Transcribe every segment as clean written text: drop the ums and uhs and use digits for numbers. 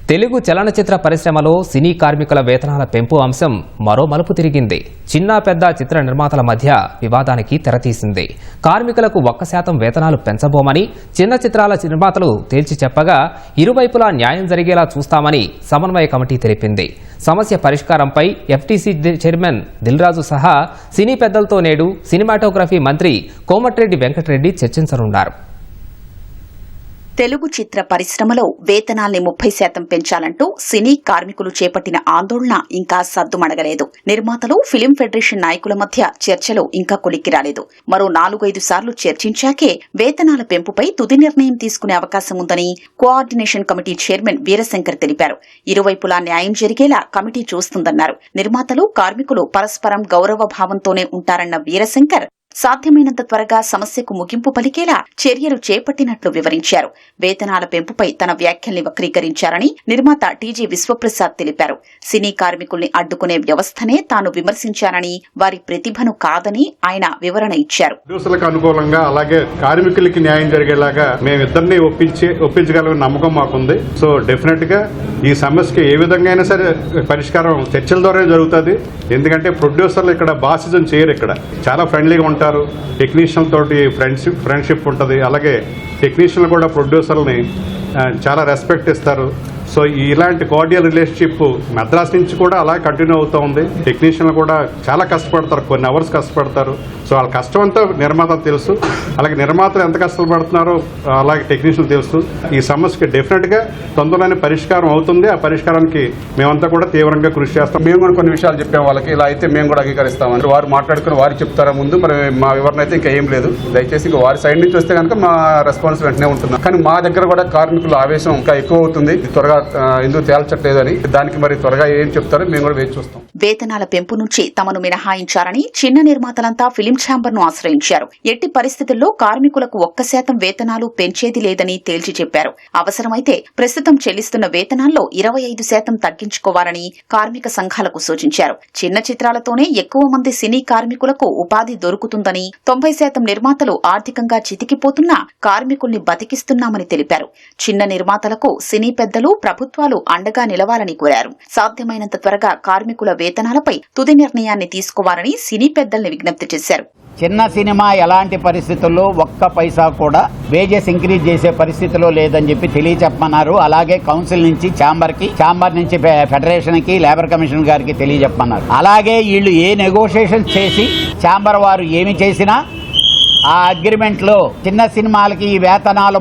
తెలుగు చలనచిత్ర పరిశ్రమలో సినీ కార్మికుల వేతనాల పెంపు అంశం మరో మలుపు తిరిగింది. చిన్న పెద్ద చిత్ర నిర్మాతల మధ్య వివాదానికి తెరతీసింది. కార్మికులకు 1% వేతనాలు పెంచబోమని చిన్న చిత్రాల నిర్మాతలు తేల్చి చెప్పగా ఇరువైపులా న్యాయం జరిగేలా చూస్తామని సమన్వయ కమిటీ తెలిపింది. సమస్య పరిష్కారంపై ఎఫ్టీసీ చైర్మన్ దిల్రాజు సహా సినీ పెద్దలతో నేడు సినిమాటోగ్రఫీ మంత్రి కోమటిరెడ్డి వెంకటరెడ్డి చర్చించనున్నారు. తెలుగు చిత్ర పరిశ్రమలో వేతనాల్ని 30% పెంచాలంటూ సినీ కార్మికులు చేపట్టిన ఆందోళన ఇంకా సద్దుమణగలేదు. నిర్మాతలు, ఫిలిం ఫెడరేషన్ నాయకుల మధ్య చర్చలు ఇంకా కొలిక్కి రాలేదు. మరో 4-5 సార్లు చర్చించాకే వేతనాల పెంపుపై తుది నిర్ణయం తీసుకునే అవకాశం ఉందని కోఆర్డినేషన్ కమిటీ చైర్మన్ వీరశంకర్ తెలిపారు. ఇరువైపులా న్యాయం జరిగేలా కమిటీ చూస్తుందన్నారు. నిర్మాతలు, కార్మికులు పరస్పరం గౌరవ భావంతోనే ఉంటారన్న వీరశంకర్ సాధ్యమైనంత త్వరగా సమస్యకు ముగింపు పలికేలా చర్యలు చేపట్టినట్లు వివరించారు. వేతనాల పెంపుపై తన వ్యాఖ్యల్ని వక్రీకరించారని నిర్మాత టీజీ విశ్వప్రసాద్ తెలిపారు. సినీ కార్మికుల్ని అడ్డుకునే వ్యవస్థనే తాను విమర్శించానని, వారి ప్రతిభను కాదని ఆయన వివరణ ఇచ్చారు. ప్రొడ్యూసర్లకు అనుకూలంగా అలాగే కార్మికులకి న్యాయం జరిగేలాగా మేమిద్దరిని ఒప్పించగల నమ్మకం మాకుంది. సో డెఫినెట్ గా ఈ సమస్యకి ఏ విధంగా అయినా సరే పరిష్కారం చర్చల ద్వారా జరుగుతుంది. ఎందుకంటే ప్రొడ్యూసర్లు ఇక్కడ బాసిజం చేయరు. ఇక్కడ చాలా ఫ్రెండ్లీగా ఉంటారు. టెక్నీషియన్ తోటి ఫ్రెండ్షిప్ ఉంటుంది. అలాగే టెక్నీషియన్లు కూడా ప్రొడ్యూసర్ని చాలా రెస్పెక్ట్ ఇస్తారు. సో ఇలాంటి కార్డియల్ రిలేషన్షిప్ మద్రాస్ నుంచి కూడా అలా కంటిన్యూ అవుతూ ఉంది. టెక్నీషియన్లు కూడా చాలా కష్టపడతారు, కొన్ని అవర్స్ కష్టపడతారు. సో వాళ్ళ కష్టం అంతా నిర్మాతలు తెలుసు. అలాగే నిర్మాతలు ఎంత కష్టపడుతున్నారో అలాగే టెక్నీషియన్లు తెలుసు. ఈ సమస్యకి డెఫినెట్ గా తొందరలోనే పరిష్కారం అవుతుంది. ఆ పరిష్కారానికి మేమంతా కూడా తీవ్రంగా కృషి చేస్తాం. మేము కూడా కొన్ని విషయాలు చెప్పాం వాళ్ళకి, ఇలా అయితే మేము కూడా అంగీకరిస్తామని వారు మాట్లాడుకుని వారు చెప్తారా ముందు. మరి మా వివరణ అయితే ఇంకా ఏం లేదు. దయచేసి ఇంకా వారి సైడ్ నుంచి వస్తే కనుక మా రెస్పాన్స్ వెంటనే ఉంటుంది. కానీ మా దగ్గర కూడా కార్మికుల ఆవేశం ఇంకా ఎక్కువ అవుతుంది. త్వరగా ఎందుకు తేల్చట్లేదని, దానికి మరి త్వరగా ఏం చెప్తారో మేము కూడా వేచి చూస్తాం. వేతనాల పెంపు నుంచి తమను మినహాయించారని చిన్న నిర్మాతలంతా ఫిలిం ఛాంబర్ ను ఆశ్రయించారు. ఎట్టి పరిస్థితుల్లో కార్మికులకు 1% వేతనాలు పెంచేది లేదని తేల్చి చెప్పారు. అవసరమైతే ప్రస్తుతం చెల్లిస్తున్న వేతనాల్లో 25% తగ్గించుకోవాలని కార్మిక సంఘాలకు సూచించారు. చిన్న చిత్రాలతోనే ఎక్కువ మంది సినీ కార్మికులకు ఉపాధి దొరుకుతుందని, 90% నిర్మాతలు ఆర్థికంగా చితికిపోతున్నా కార్మికుల్ని బతికిస్తున్నామని తెలిపారు. చిన్న నిర్మాతలకు సినీ పెద్దలు, ప్రభుత్వాలు అండగా నిలవాలని కోరారు. సాధ్యమైనంత త్వరగా కార్మికుల వేతనాలపై తుది నిర్ణయాన్ని తీసుకోవాలని సినీ పెద్దల్ని విజ్ఞప్తి చేశారు. చిన్న సినిమా ఎలాంటి పరిస్థితుల్లో 1 పైసా కూడా వేజెస్ ఇంక్రీజ్ చేసే పరిస్థితిలో లేదని చెప్పి తెలియజెప్పమన్నారు. అలాగే కౌన్సిల్ నుంచి ఛాంబర్ నుంచి ఫెడరేషన్ కి, లేబర్ కమిషన్ గారికి తెలియజెప్పమన్నారు. అలాగే వీళ్ళు ఏ నెగోషియేషన్స్ చేసి ఛాంబర్ వారు ఏమి చేసినా ఆ అగ్రిమెంట్ లో చిన్న సినిమాలకి ఈ వేతనాల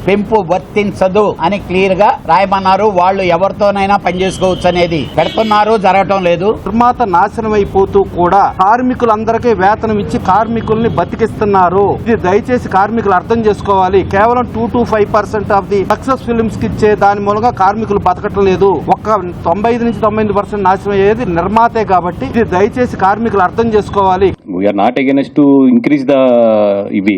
పెంపు వర్తించదు అని క్లియర్ గా రాయమన్నారు. వాళ్ళు ఎవరితోనైనా పనిచేసుకోవచ్చు అనేది పెడుతున్నారు, జరగటం లేదు. నిర్మాత నాశనం అయిపోతూ కూడా కార్మికులందరికీ వేతనం ఇచ్చి కార్మికుల్ని బతికిస్తున్నారు. ఇది దయచేసి కార్మికులు అర్థం చేసుకోవాలి. కేవలం 2-5% ఆఫ్ ది సక్సెస్ ఫిల్మ్స్ కి ఇచ్చే దాని మూలంగా కార్మికులు బతకటం లేదు. 95-98% నాశనం అయ్యేది నిర్మాతే కాబట్టి ఇది దయచేసి కార్మికులు అర్థం చేసుకోవాలి. We are not against to increase the ఇవి,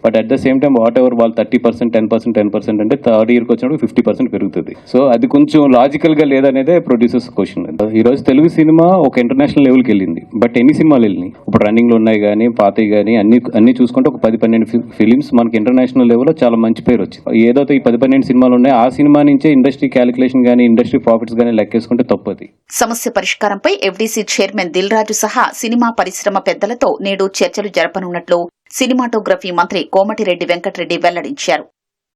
but at the same time whatever వాళ్ళు 30%, 10% అంటే థర్డ్ ఇయర్కి వచ్చినప్పుడు 50% పెరుగుతుంది. సో అది కొంచెం లాజికల్ గా లేదనేదే ప్రొడ్యూసర్స్ క్వశ్చన్. ఈ రోజు తెలుగు సినిమా ఒక ఇంటర్నేషనల్ లెవెల్కి వెళ్ళింది, బట్ ఎన్ని సినిమాలు వెళ్ళినాయి ఇప్పుడు రన్నింగ్ లో ఉన్నాయి కానీ పాతవి కానీ అన్ని చూసుకుంటే ఒక 10-12 ఫిలిమ్స్ మనకి ఇంటర్నేషనల్ లెవెల్లో చాలా మంచి పేరు వచ్చింది. ఏదైతే ఈ 10-12 సినిమాలు ఉన్నాయి ఆ సినిమా నుంచే ఇండస్ట్రీ క్యాలిక్యులేషన్ కానీ ఇండస్ట్రీ ప్రాఫిట్స్ కానీ లెక్కేసుకుంటే తప్పది. సమస్య పరిష్కారంపై ఎఫ్డీసీ చైర్మన్ దిల్రాజు సహా సినిమా పరిశ్రమ పెద్దలతో నేడు చర్చలు జరపనున్నట్లు సినిమాటోగ్రఫీ మంత్రి కోమటిరెడ్డి వెంకటరెడ్డి వెల్లడించారు.